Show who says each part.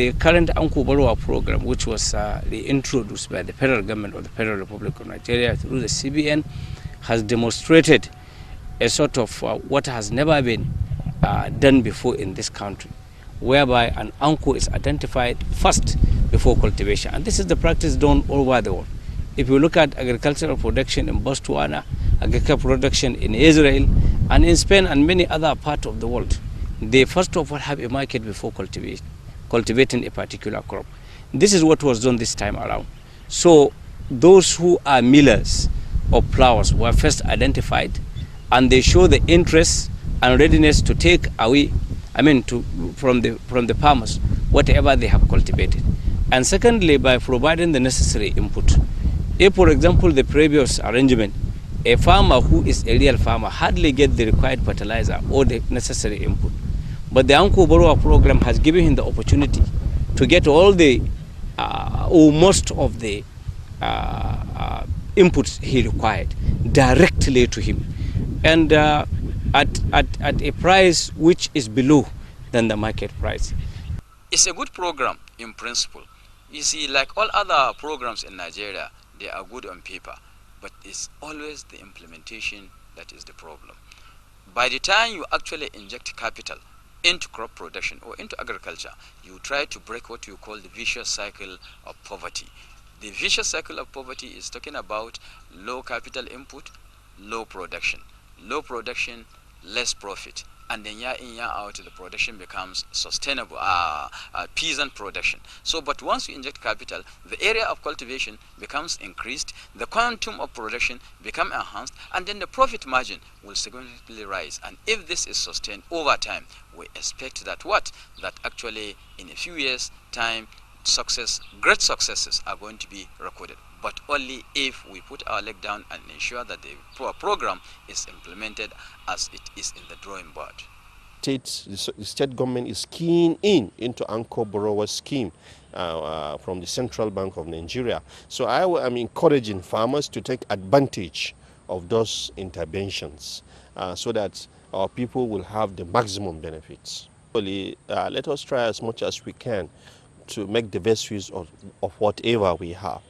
Speaker 1: the current Anko Borrower program, which was introduced by the federal government of the Federal Republic of Nigeria through the CBN, has demonstrated a sort of what has never been done before in this country, whereby an Anko is identified first before cultivation. And this is the practice done all over the world. If you look at agricultural production in Botswana, agricultural production in Israel, and in Spain and many other parts of the world, they first of all have a market before cultivating a particular crop. This is what was done this time around. So those who are millers of flowers were first identified, and they show the interest and readiness to take away, from the farmers, whatever they have cultivated. And secondly, by providing the necessary input. If, for example, the previous arrangement, a farmer who is a real farmer hardly get the required fertilizer or the necessary input. But the Anko Borrower program has given him the opportunity to get all the, or most of the inputs he required directly to him. And at a price which is below than the market price.
Speaker 2: It's a good program in principle. You see, like all other programs in Nigeria, they are good on paper, but it's always the implementation that is the problem. By the time you actually inject capital into crop production or into agriculture, you try to break what you call the vicious cycle of poverty. The vicious cycle of poverty is talking about low capital input, low production. Low production, less profit. And then year in, year out, the production becomes sustainable, peasant production. So, but once you inject capital, the area of cultivation becomes increased, the quantum of production become enhanced, and then the profit margin will significantly rise. And if this is sustained over time, we expect that that actually in a few years' time, great successes are going to be recorded. But only if we put our leg down and ensure that the program is implemented as it is in the drawing board.
Speaker 3: The state government is keen into Anko Borrower scheme from the Central Bank of Nigeria. So I am encouraging farmers to take advantage of those interventions so that our people will have the maximum benefits. Let us try as much as we can to make the best use of whatever we have.